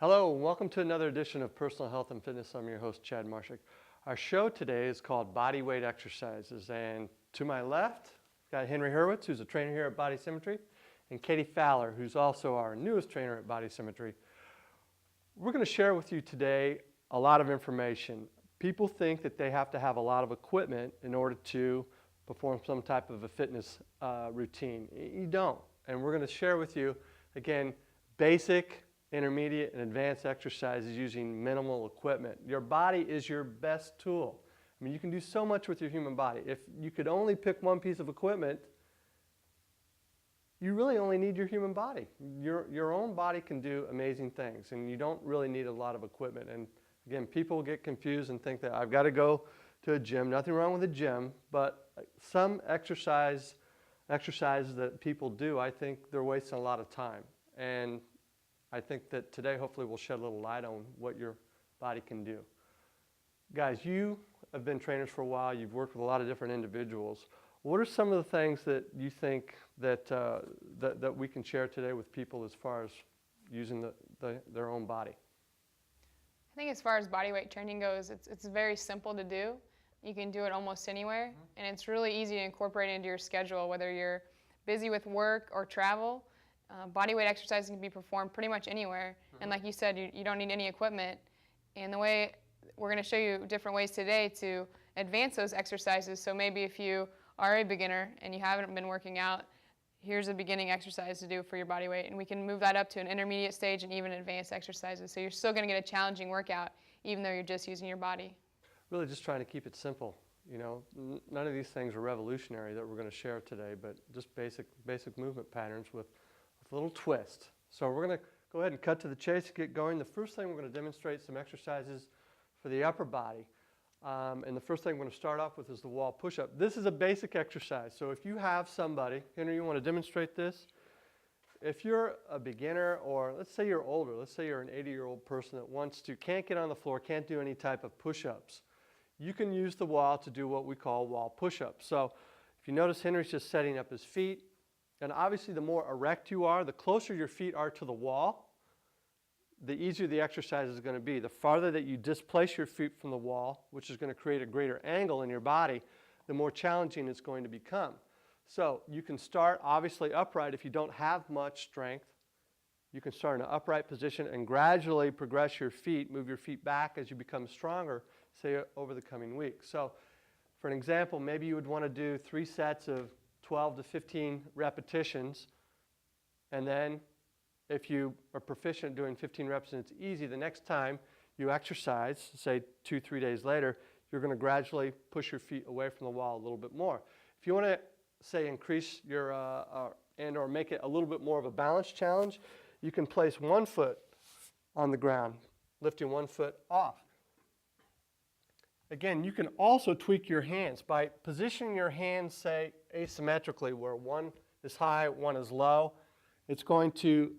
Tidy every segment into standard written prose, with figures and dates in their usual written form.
Hello, and welcome to another edition of Personal Health and Fitness. I'm your host, Chad Marshak. Our show today is called Body Weight Exercises, and to my left, got Henry Hurwitz, who's a trainer here at Body Symmetry, and Katie Fowler, who's also our newest trainer at Body Symmetry. We're going to share with you today a lot of information. People think that they have to have a lot of equipment in order to perform some type of a fitness routine. You don't, and we're going to share with you, again, basic, intermediate, and advanced exercises using minimal equipment. Your body is your best tool. I mean, you can do so much with your human body. If you could only pick one piece of equipment, you really only need your human body. Your own body can do amazing things, and you don't really need a lot of equipment. And again, people get confused and think that I've got to go to a gym. Nothing wrong with a gym, but some exercises that people do, I think they're wasting a lot of time. And I think that today, hopefully, we'll shed a little light on what your body can do. Guys, you have been trainers for a while. You've worked with a lot of different individuals. What are some of the things that you think that we can share today with people as far as using their own body? I think as far as body weight training goes, it's very simple to do. You can do it almost anywhere, and it's really easy to incorporate into your schedule, whether you're busy with work or travel. Body weight exercises can be performed pretty much anywhere, and like you said, you don't need any equipment. And the way we're going to show you different ways today to advance those exercises. So maybe if you are a beginner and you haven't been working out, here's a beginning exercise to do for your body weight, and we can move that up to an intermediate stage and even advanced exercises. So you're still going to get a challenging workout even though you're just using your body. Really just trying to keep it simple. You know, none of these things are revolutionary that we're going to share today, but just basic movement patterns with a little twist. So we're going to go ahead and cut to the chase and get going. The first thing we're going to demonstrate some exercises for the upper body. And the first thing we're going to start off with is the wall push-up. This is a basic exercise. So if you have somebody, Henry, you want to demonstrate this? If you're a beginner, or let's say you're older, let's say you're an 80-year-old person that can't get on the floor, can't do any type of push-ups, you can use the wall to do what we call wall push-ups. So if you notice, Henry's just setting up his feet. And obviously, the more erect you are, the closer your feet are to the wall, the easier the exercise is going to be. The farther that you displace your feet from the wall, which is going to create a greater angle in your body, the more challenging it's going to become. So you can start, obviously, upright. If you don't have much strength, you can start in an upright position and gradually progress your feet, move your feet back as you become stronger, say, over the coming weeks. So for an example, maybe you would want to do 3 sets of 12 to 15 repetitions, and then if you are proficient doing 15 reps and it's easy, the next time you exercise, say 2-3 days later, you're going to gradually push your feet away from the wall a little bit more. If you want to, say, increase your or make it a little bit more of a balance challenge, you can place one foot on the ground, lifting one foot off. Again, you can also tweak your hands by positioning your hands, say, asymmetrically, where one is high, one is low. It's going to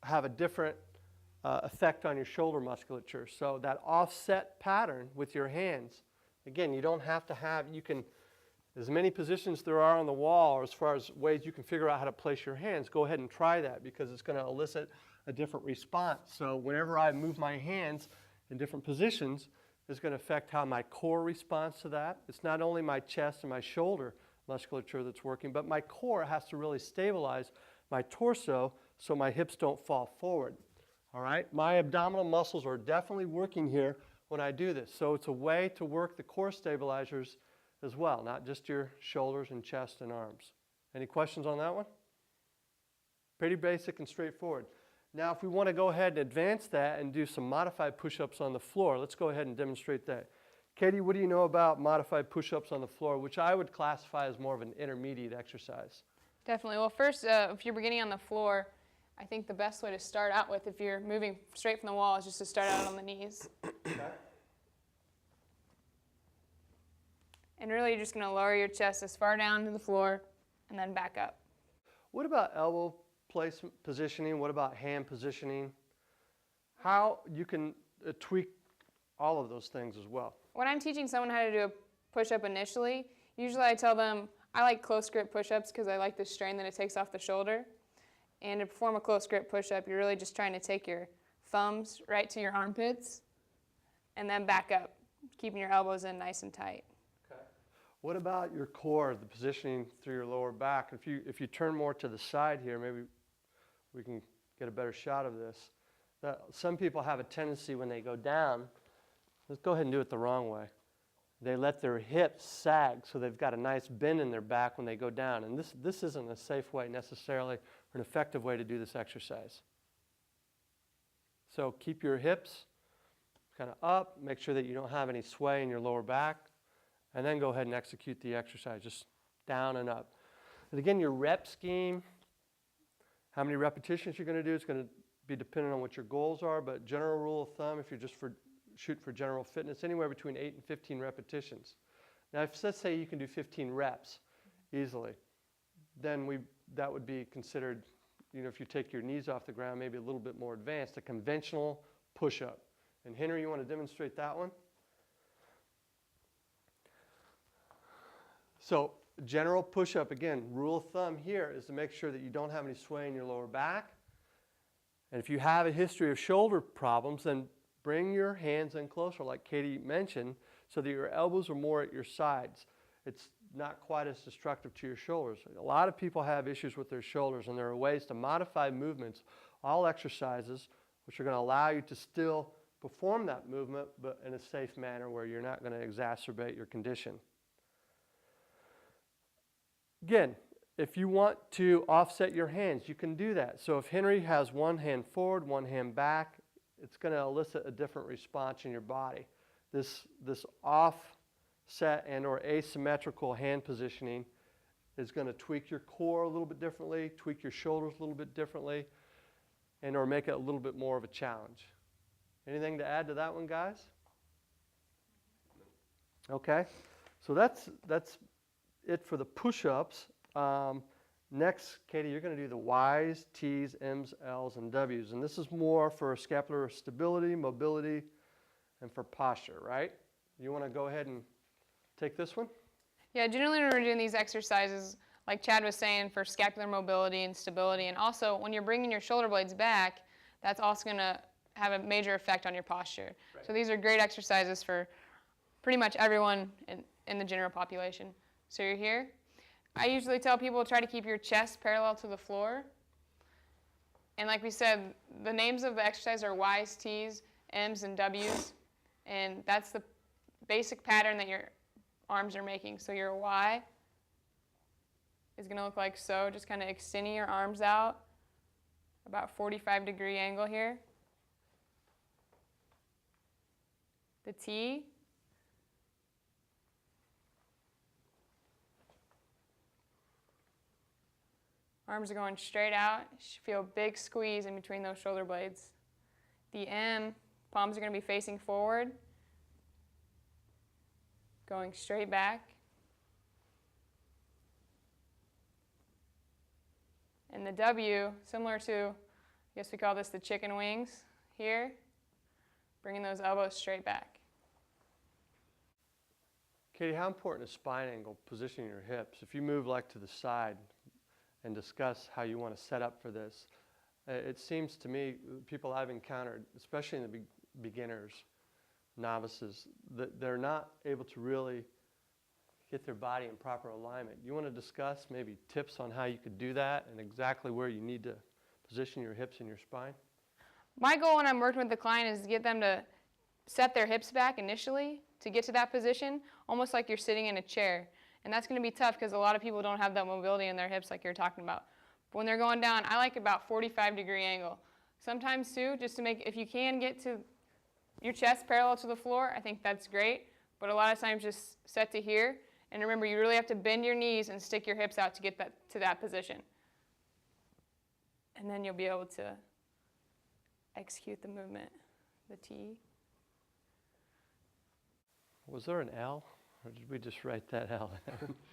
have a different effect on your shoulder musculature. So that offset pattern with your hands, again, you don't have to have, as many positions there are on the wall, or as far as ways you can figure out how to place your hands, go ahead and try that, because it's going to elicit a different response. So whenever I move my hands in different positions, is going to affect how my core responds to that. It's not only my chest and my shoulder musculature that's working, but my core has to really stabilize my torso so my hips don't fall forward. All right? My abdominal muscles are definitely working here when I do this. So it's a way to work the core stabilizers as well, not just your shoulders and chest and arms. Any questions on that one? Pretty basic and straightforward. Now, if we want to go ahead and advance that and do some modified push-ups on the floor, let's go ahead and demonstrate that. Katie, what do you know about modified push-ups on the floor, which I would classify as more of an intermediate exercise? Definitely. Well, first, if you're beginning on the floor, I think the best way to start out with, if you're moving straight from the wall, is just to start out on the knees. Okay. And really, you're just going to lower your chest as far down to the floor and then back up. What about elbow placement positioning? What about hand positioning? How you can tweak all of those things as well. When I'm teaching someone how to do a push-up initially, usually I tell them I like close grip push-ups because I like the strain that it takes off the shoulder. And to perform a close grip push-up, you're really just trying to take your thumbs right to your armpits, and then back up, keeping your elbows in nice and tight. Okay. What about your core, the positioning through your lower back? If you turn more to the side here, maybe we can get a better shot of this. Some people have a tendency when they go down, let's go ahead and do it the wrong way. They let their hips sag so they've got a nice bend in their back when they go down. And this isn't a safe way necessarily or an effective way to do this exercise. So keep your hips kind of up, make sure that you don't have any sway in your lower back, and then go ahead and execute the exercise, just down and up. And again, your rep scheme, how many repetitions you're going to do is going to be dependent on what your goals are, but general rule of thumb, if you're just shooting for general fitness, anywhere between 8 and 15 repetitions. Now, if let's say you can do 15 reps easily, then that would be considered, if you take your knees off the ground, maybe a little bit more advanced, a conventional push-up. And Henry, you want to demonstrate that one? So general push-up, again, rule of thumb here is to make sure that you don't have any sway in your lower back. And if you have a history of shoulder problems, then bring your hands in closer, like Katie mentioned, so that your elbows are more at your sides. It's not quite as destructive to your shoulders. A lot of people have issues with their shoulders, and there are ways to modify movements, all exercises, which are going to allow you to still perform that movement, but in a safe manner where you're not going to exacerbate your condition. Again, if you want to offset your hands, you can do that. So if Henry has one hand forward, one hand back, it's going to elicit a different response in your body. This offset and or asymmetrical hand positioning is going to tweak your core a little bit differently, tweak your shoulders a little bit differently, and or make it a little bit more of a challenge. Anything to add to that one, guys? Okay, so that's it for the push-ups. Next, Katie, you're going to do the Ys, Ts, Ms, Ls, and Ws. And this is more for scapular stability, mobility, and for posture, right? You want to go ahead and take this one? Yeah, generally when we're doing these exercises, like Chad was saying, for scapular mobility and stability, and also when you're bringing your shoulder blades back, that's also going to have a major effect on your posture. Right. So these are great exercises for pretty much everyone in the general population. So you're here. I usually tell people try to keep your chest parallel to the floor. And like we said, the names of the exercise are Ys, Ts, Ms, and Ws. And that's the basic pattern that your arms are making. So your Y is going to look like so, just kind of extending your arms out, about 45-degree angle here. The T, arms are going straight out. You should feel a big squeeze in between those shoulder blades. The M, palms are going to be facing forward, going straight back. And the W, similar to, I guess we call this the chicken wings here, bringing those elbows straight back. Katie, how important is spine angle, positioning your hips? If you move like to the side and discuss how you want to set up for this, it seems to me, people I've encountered, especially in the beginners, novices, that they're not able to really get their body in proper alignment. You want to discuss maybe tips on how you could do that and exactly where you need to position your hips and your spine? My goal when I'm working with the client is to get them to set their hips back initially to get to that position, almost like you're sitting in a chair. And that's going to be tough because a lot of people don't have that mobility in their hips like you're talking about. But when they're going down, I like about 45-degree angle. Sometimes too, just to make, if you can get to your chest parallel to the floor, I think that's great. But a lot of times just set to here. And remember, you really have to bend your knees and stick your hips out to get that to that position. And then you'll be able to execute the movement, the T. Was there an L, or did we just write that L?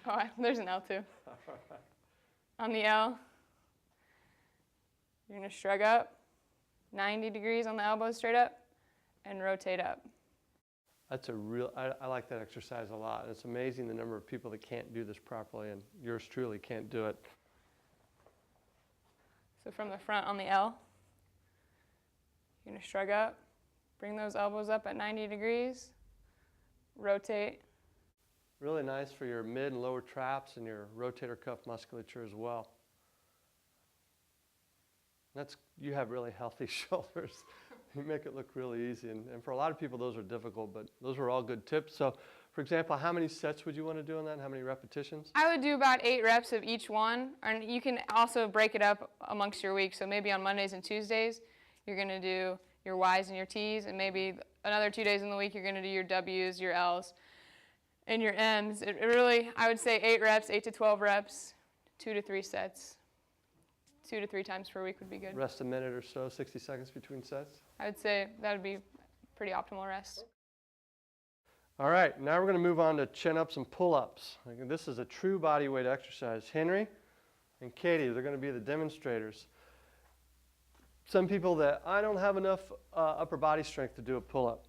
Oh, there's an L too. On the L, you're going to shrug up, 90 degrees on the elbows straight up, and rotate up. That's I like that exercise a lot. It's amazing the number of people that can't do this properly, and yours truly can't do it. So from the front on the L, You're going to shrug up, bring those elbows up at 90 degrees, rotate. Really nice for your mid and lower traps and your rotator cuff musculature as well. You have really healthy shoulders. You make it look really easy. And for a lot of people, those are difficult, but those are all good tips. So, for example, how many sets would you want to do on that? How many repetitions? I would do about 8 reps of each one. And you can also break it up amongst your week. So maybe on Mondays and Tuesdays, you're going to do your Ys and your Ts. And maybe another 2 days in the week, you're going to do your Ws, your Ls, and your Ms. It really, I would say 8 reps, 8 to 12 reps, 2 to 3 sets. 2 to 3 times per week would be good. Rest a minute or so, 60 seconds between sets? I would say that would be pretty optimal rest. All right, now we're going to move on to chin-ups and pull-ups. This is a true body weight exercise. Henry and Katie, they're going to be the demonstrators. Some people that I don't have enough upper body strength to do a pull-up.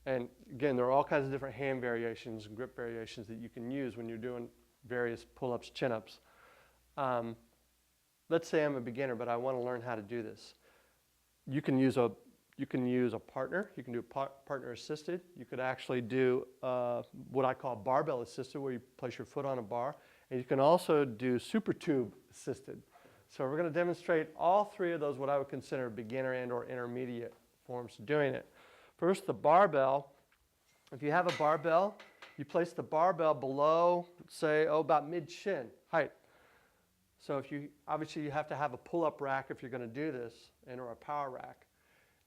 And again, there are all kinds of different hand variations and grip variations that you can use when you're doing various pull-ups, chin-ups. Let's say I'm a beginner, but I want to learn how to do this. You can use a partner. You can do partner assisted. You could actually do what I call barbell assisted, where you place your foot on a bar. And you can also do super tube assisted. So we're going to demonstrate all 3 of those, what I would consider beginner and or intermediate forms of doing it. First, the barbell. If you have a barbell, you place the barbell below, say, about mid-shin height. So obviously you have to have a pull-up rack if you're going to do this, and or a power rack.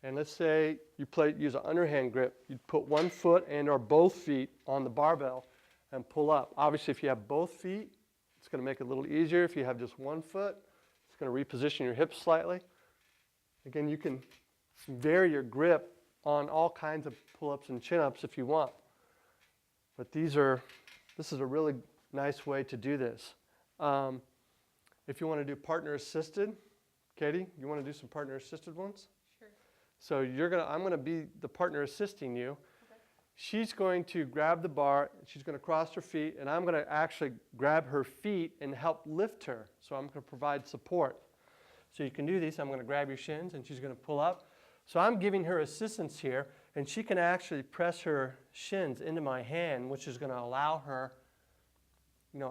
And let's say you use an underhand grip. You'd put one foot and or both feet on the barbell and pull up. Obviously, if you have both feet, it's going to make it a little easier. If you have just one foot, it's going to reposition your hips slightly. Again, you can vary your grip on all kinds of pull-ups and chin-ups if you want. But this is a really nice way to do this. If you want to do partner assisted, Katie, you want to do some partner assisted ones? Sure. So I'm going to be the partner assisting you. Okay. She's going to grab the bar, she's going to cross her feet, and I'm going to actually grab her feet and help lift her. So I'm going to provide support. So you can do these. I'm going to grab your shins, and she's going to pull up. So I'm giving her assistance here, and she can actually press her shins into my hand, which is going to allow her,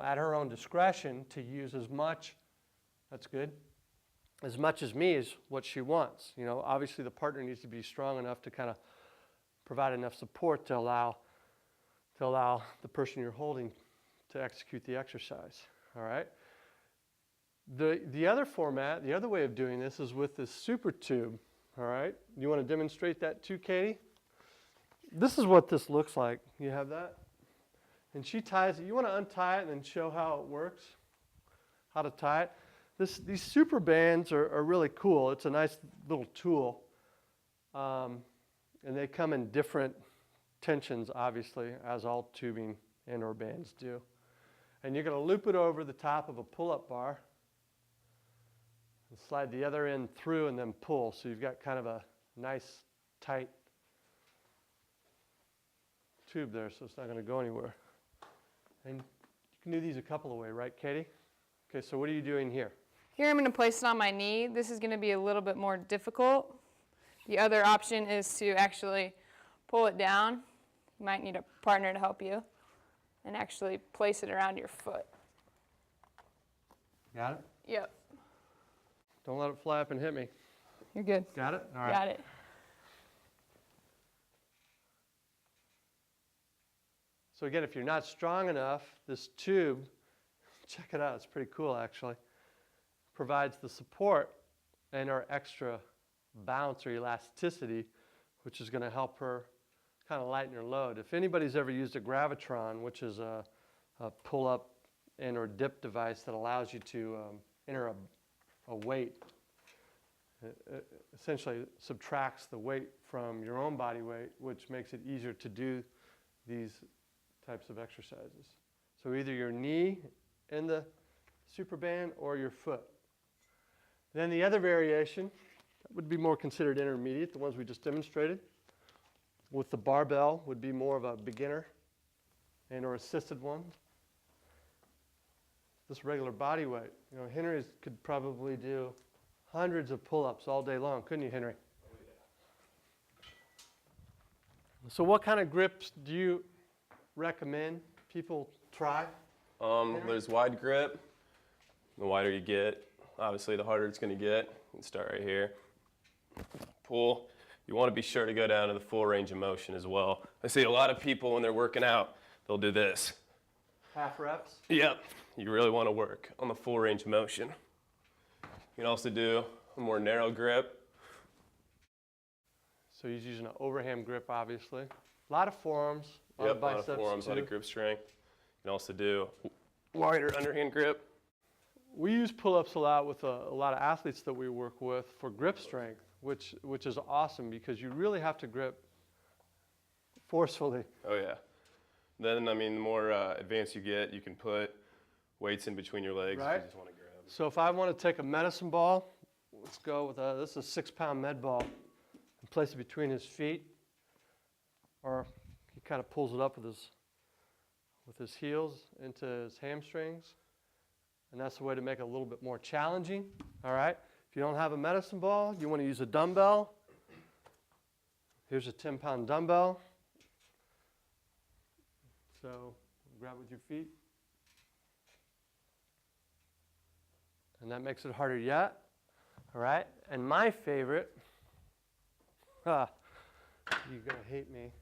at her own discretion, to use as much, that's good, as much as me is what she wants. Obviously the partner needs to be strong enough to kind of provide enough support to allow the person you're holding to execute the exercise. All right. The other format, the other way of doing this is with this super tube. All right. You want to demonstrate that too, Katie? This is what this looks like. You have that? And she ties it. You want to untie it and then show how it works, how to tie it. These super bands are really cool. It's a nice little tool. And they come in different tensions, obviously, as all tubing and or bands do. And you're going to loop it over the top of a pull-up bar and slide the other end through and then pull. So you've got kind of a nice, tight tube there, so it's not going to go anywhere. And you can do these a couple of ways, right, Katie? Okay, so what are you doing here? Here I'm going to place it on my knee. This is going to be a little bit more difficult. The other option is to actually pull it down. You might need a partner to help you, and actually place it around your foot. Got it? Yep. Don't let it fly up and hit me. You're good. Got it? All right. Got it. So again, if you're not strong enough, this tube, check it out, it's pretty cool actually, provides the support and our extra bounce or elasticity, which is going to help her kind of lighten her load. If anybody's ever used a Gravitron, which is a pull-up and or dip device that allows you to enter a weight, it essentially subtracts the weight from your own body weight, which makes it easier to do these types of exercises. So either your knee in the super band or your foot. Then the other variation that would be more considered intermediate, the ones we just demonstrated, with the barbell would be more of a beginner and or assisted one. This regular body weight. Henry could probably do hundreds of pull-ups all day long, couldn't you, Henry? So what kind of grips do you recommend people try? There's wide grip. The wider you get, obviously the harder it's going to get. You can start right here. Pull. You want to be sure to go down to the full range of motion as well. I see a lot of people when they're working out, they'll do this. Half reps? Yep. You really want to work on the full range of motion. You can also do a more narrow grip. So he's using an overhand grip, obviously. A lot of forearms, a lot Yep, of a lot biceps of forearms, a lot too. of grip strength. You can also do wider underhand grip. We use pull-ups a lot with a lot of athletes that we work with for grip strength, which is awesome because you really have to grip forcefully. Oh yeah. Then, I mean, the more advanced you get, you can put weights in between your legs Right. if you just want to grab. So if I want to take a medicine ball, let's go with this is a 6-pound med ball, and place it between his feet, or he kind of pulls it up with his heels into his hamstrings, and that's the way to make it a little bit more challenging. All right. If you don't have a medicine ball, you want to use a dumbbell. Here's a 10-pound dumbbell. So grab with your feet. And that makes it harder yet. All right. And my favorite, you're going to hate me,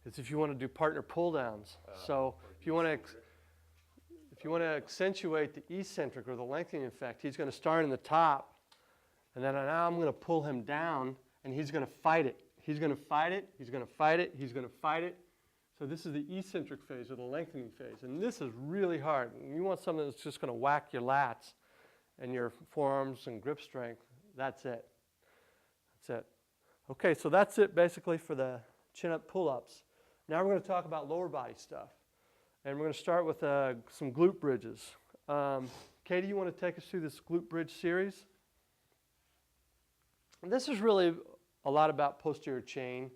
is if you want to do partner pull downs. So if you want to accentuate the eccentric or the lengthening effect, he's going to start in the top, and then now I'm going to pull him down, and he's going to fight it. He's going to fight it. He's going to fight it. He's going to fight it. So this is the eccentric phase or the lengthening phase, and this is really hard. And you want something that's just going to whack your lats and your forearms and grip strength. That's it. That's it. Okay, so that's it basically for the chin-up pull-ups. Now we're going to talk about lower body stuff, and we're going to start with some glute bridges. Katie, you want to take us through this glute bridge series? And this is really a lot about posterior chain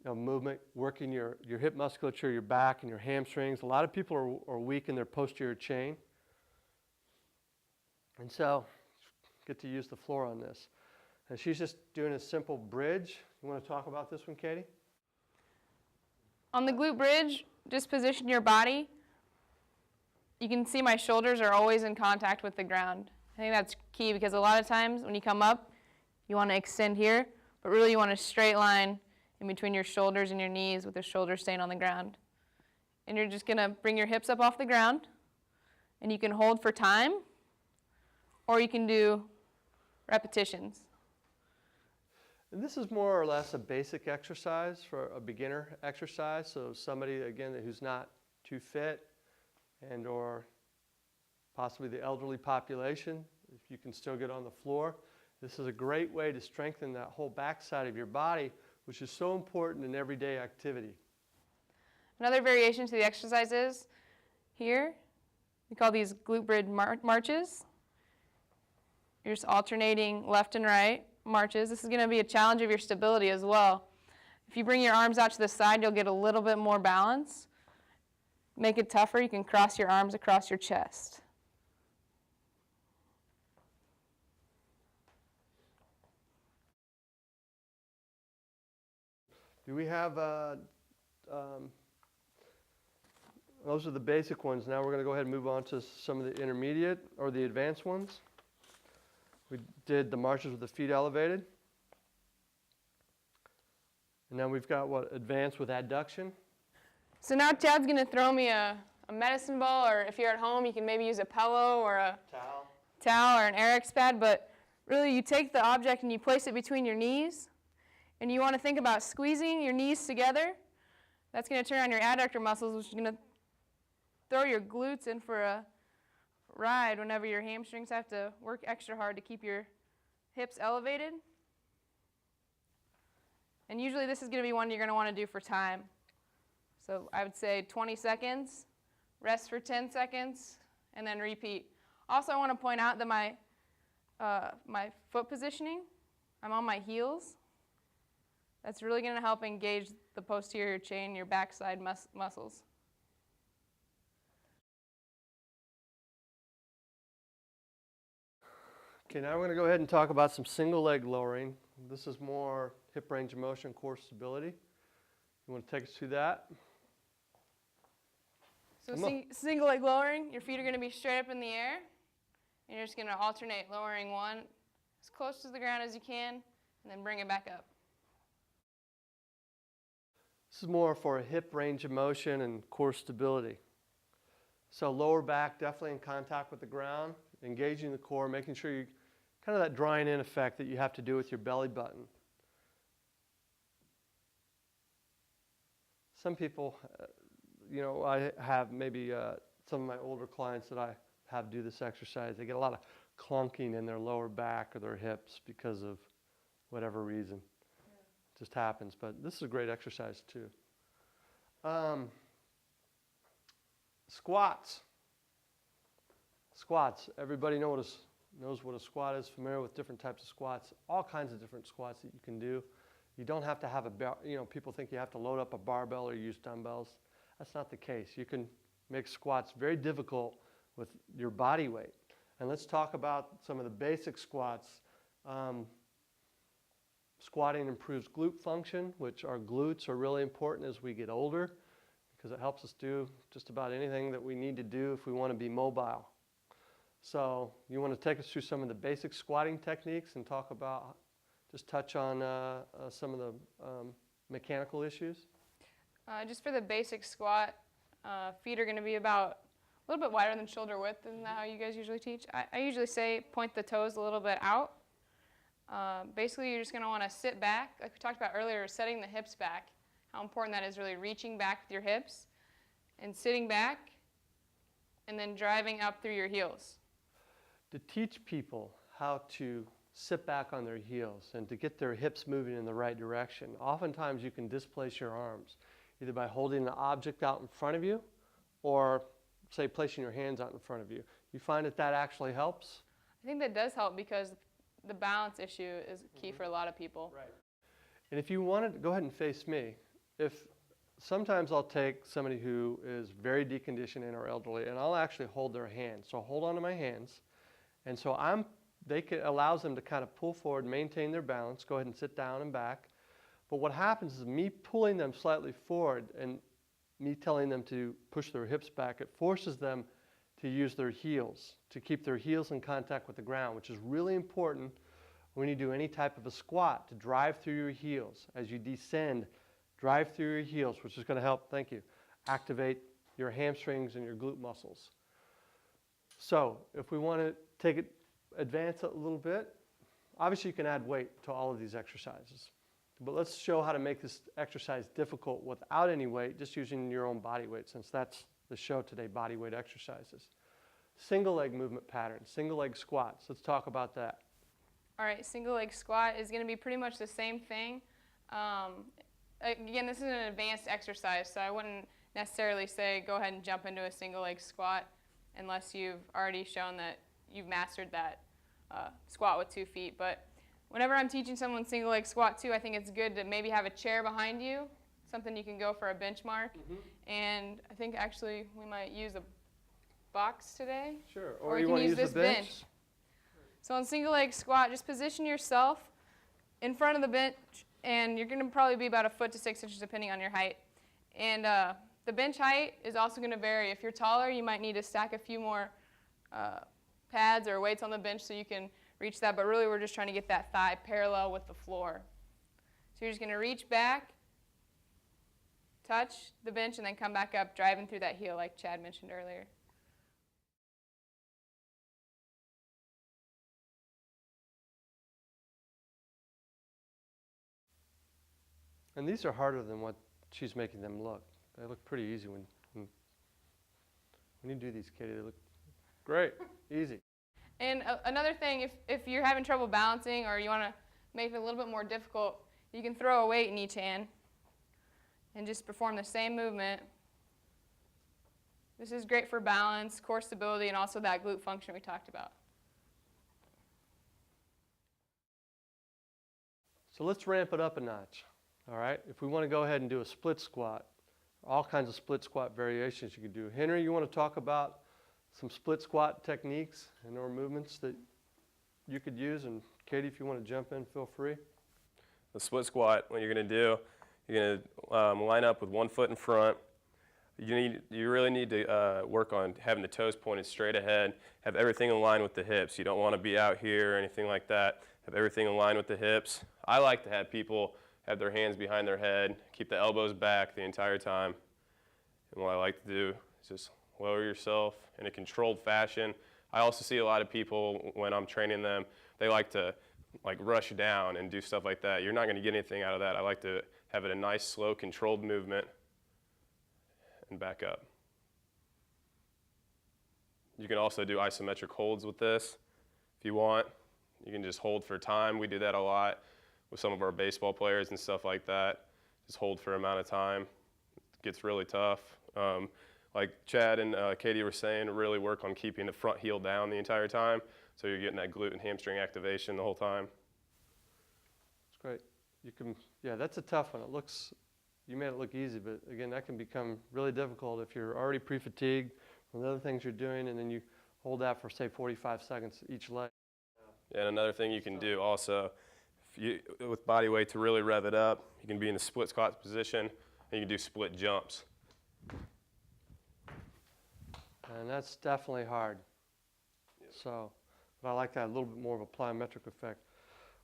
movement, working your hip musculature, your back, and your hamstrings. A lot of people are weak in their posterior chain. And so, get to use the floor on this. And she's just doing a simple bridge. You want to talk about this one, Katie? On the glute bridge, just position your body. You can see my shoulders are always in contact with the ground. I think that's key because a lot of times when you come up, you want to extend here, but really you want a straight line in between your shoulders and your knees with the shoulders staying on the ground. And you're just going to bring your hips up off the ground, and you can hold for time, or you can do repetitions. And this is more or less a basic exercise for a beginner exercise. So somebody, again, who's not too fit and or possibly the elderly population, if you can still get on the floor, this is a great way to strengthen that whole backside of your body, which is so important in everyday activity. Another variation to the exercise is here. We call these glute bridge marches. You're just alternating left and right marches. This is going to be a challenge of your stability as well. If you bring your arms out to the side, you'll get a little bit more balance. Make it tougher. You can cross your arms across your chest. Do we have, those are the basic ones. Now we're going to go ahead and move on to some of the intermediate or the advanced ones. We did the marches with the feet elevated. And now we've got what, advanced with adduction. So now Chad's going to throw me a medicine ball, or if you're at home, you can maybe use a pillow or a towel or an Eric's pad, but really you take the object and you place it between your knees, and you want to think about squeezing your knees together. That's going to turn on your adductor muscles, which is going to throw your glutes in for a ride whenever your hamstrings have to work extra hard to keep your hips elevated. And usually this is going to be one you're going to want to do for time. So I would say 20 seconds, rest for 10 seconds, and then repeat. Also, I want to point out that my foot positioning, I'm on my heels. That's really going to help engage the posterior chain, your backside muscles. Okay, now we're going to go ahead and talk about some single leg lowering. This is more hip range of motion, core stability. You want to take us through that? So single leg lowering, your feet are going to be straight up in the air. And you're just going to alternate lowering one as close to the ground as you can, and then bring it back up. This is more for a hip range of motion and core stability. So lower back definitely in contact with the ground, engaging the core, making sure you, kind of that drawing in effect that you have to do with your belly button. Some people, you know, I have maybe some of my older clients that I have do this exercise. They get a lot of clunking in their lower back or their hips because of whatever reason. Yeah. It just happens, but this is a great exercise too. Squats. Squats. Everybody knows what a squat is, familiar with different types of squats. All kinds of different squats that you can do. You don't have to have people think you have to load up a barbell or use dumbbells. That's not the case. You can make squats very difficult with your body weight. And let's talk about some of the basic squats. Squatting improves glute function, which our glutes are really important as we get older because it helps us do just about anything that we need to do if we want to be mobile. So you want to take us through some of the basic squatting techniques and just touch on some of the mechanical issues? Just for the basic squat, feet are going to be about a little bit wider than shoulder width. Isn't that how you guys usually teach? I usually say point the toes a little bit out. Basically, you're just going to want to sit back. Like we talked about earlier, setting the hips back. How important that is, really reaching back with your hips and sitting back and then driving up through your heels. To teach people how to sit back on their heels and to get their hips moving in the right direction, oftentimes you can displace your arms, either by holding an object out in front of you or, say, placing your hands out in front of you. You find that that actually helps? I think that does help because the balance issue is key for a lot of people. Right. And if you wanted to, go ahead and face me. Sometimes I'll take somebody who is very deconditioned and or elderly, and I'll actually hold their hands. So I'll hold onto my hands, and so allows them to kind of pull forward, maintain their balance, go ahead and sit down and back. But what happens is me pulling them slightly forward and me telling them to push their hips back, it forces them to use their heels, to keep their heels in contact with the ground, which is really important when you do any type of a squat, to drive through your heels. As you descend, drive through your heels, which is going to help, thank you, activate your hamstrings and your glute muscles. So if we want to advance it a little bit, obviously you can add weight to all of these exercises. But let's show how to make this exercise difficult without any weight, just using your own body weight, since that's the show today, body weight exercises. Single leg movement patterns, single leg squats. Let's talk about that. All right, single leg squat is going to be pretty much the same thing. Again, this is an advanced exercise, so I wouldn't necessarily say go ahead and jump into a single leg squat unless you've already shown that you've mastered that squat with 2 feet. But whenever I'm teaching someone single leg squat too, I think it's good to maybe have a chair behind you, something you can go for a benchmark. And I think actually we might use a box today. Sure, or you can use this the bench. bench. So on single leg squat, just position yourself in front of the bench, and you're going to probably be about 1 foot to 6 inches depending on your height. And the bench height is also going to vary. If you're taller, you might need to stack a few more pads or weights on the bench so you can reach that, but really we're just trying to get that thigh parallel with the floor. So you're just going to reach back, touch the bench, and then come back up, driving through that heel like Chad mentioned earlier. And these are harder than what she's making them look. They look pretty easy when you do these, Katie. They look great, easy. And another thing, if you're having trouble balancing or you want to make it a little bit more difficult, you can throw a weight in each hand and just perform the same movement. This is great for balance, core stability, and also that glute function we talked about. So let's ramp it up a notch. All right, if we want to go ahead and do a split squat, all kinds of split squat variations you can do. Henry, you want to talk about some split squat techniques and or movements that you could use? And Katie, if you want to jump in, feel free. The split squat, what you're going to do, You're gonna line up with one foot in front. You really need to work on having the toes pointed straight ahead, have everything in line with the hips. You don't want to be out here or anything like that. Have everything in line with the hips. I like to have people have their hands behind their head, keep the elbows back the entire time. And what I like to do is just lower yourself in a controlled fashion. I also see a lot of people when I'm training them, they like to rush down and do stuff like that. You're not going to get anything out of that. I like to have it a nice, slow, controlled movement and back up. You can also do isometric holds with this if you want. You can just hold for time. We do that a lot with some of our baseball players and stuff like that. Just hold for an amount of time. It gets really tough. Like Chad and Katie were saying, really work on keeping the front heel down the entire time, so you're getting that glute and hamstring activation the whole time. That's great. You can, yeah, that's a tough one. You made it look easy, but again, that can become really difficult if you're already pre-fatigued from the other things you're doing, and then you hold that for, say, 45 seconds each leg. And another thing you can do also, with body weight to really rev it up, you can be in the split squat position, and you can do split jumps. And that's definitely hard. Yep. So, but I like that, a little bit more of a plyometric effect.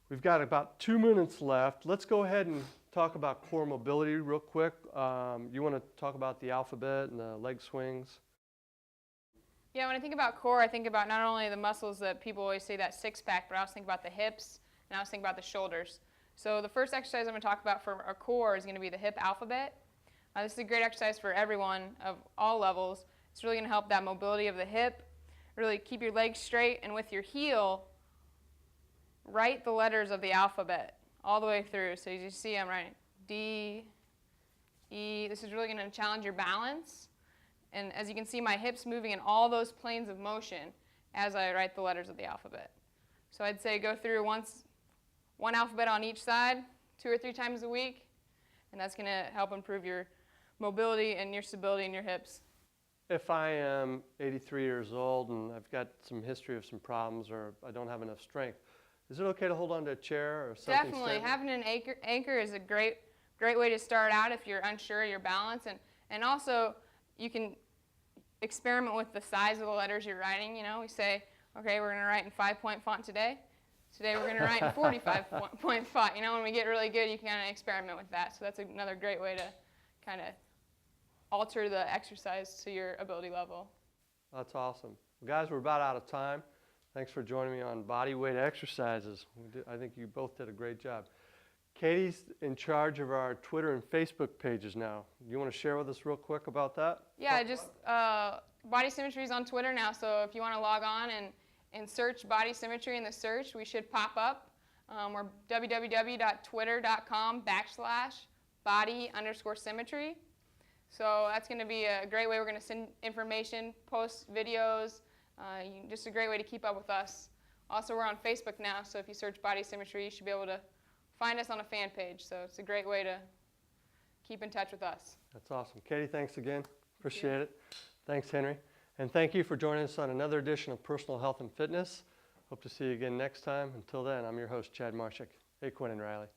We've got about 2 minutes left. Let's go ahead and talk about core mobility real quick. You want to talk about the alphabet and the leg swings? Yeah, when I think about core, I think about not only the muscles that people always say that six-pack, but I also think about the hips, and I also think about the shoulders. So the first exercise I'm going to talk about for our core is going to be the hip alphabet. This is a great exercise for everyone of all levels. It's really going to help that mobility of the hip, really keep your legs straight, and with your heel, write the letters of the alphabet all the way through. So as you see, I'm writing D, E. This is really going to challenge your balance. And as you can see, my hips moving in all those planes of motion as I write the letters of the alphabet. So I'd say go through one alphabet on each side 2 or 3 times a week, and that's going to help improve your mobility and your stability in your hips. If I am 83 years old and I've got some history of some problems or I don't have enough strength, is it okay to hold on to a chair or something? Definitely. stable? Having an anchor is a great way to start out if you're unsure of your balance. And also, you can experiment with the size of the letters you're writing. You know, we say, okay, we're going to write in 5-point font today. Today we're going to write in 45-point font. You know, when we get really good, you can kind of experiment with that. So that's another great way to kind of alter the exercise to your ability level. That's awesome. Well, guys, we're about out of time. Thanks for joining me on body weight exercises. I think you both did a great job. Katie's in charge of our Twitter and Facebook pages now. You want to share with us real quick about that? Yeah, just Body Symmetry is on Twitter now, so if you want to log on and search Body Symmetry in the search, we should pop up. We're www.twitter.com/body_symmetry. So that's going to be a great way. We're going to send information, post videos, just a great way to keep up with us. Also, we're on Facebook now, so if you search Body Symmetry, you should be able to find us on a fan page. So it's a great way to keep in touch with us. That's awesome. Katie, thanks again. Appreciate it. Thanks, Henry. And thank you for joining us on another edition of Personal Health and Fitness. Hope to see you again next time. Until then, I'm your host, Chad Marshak. Hey, Quinn and Riley.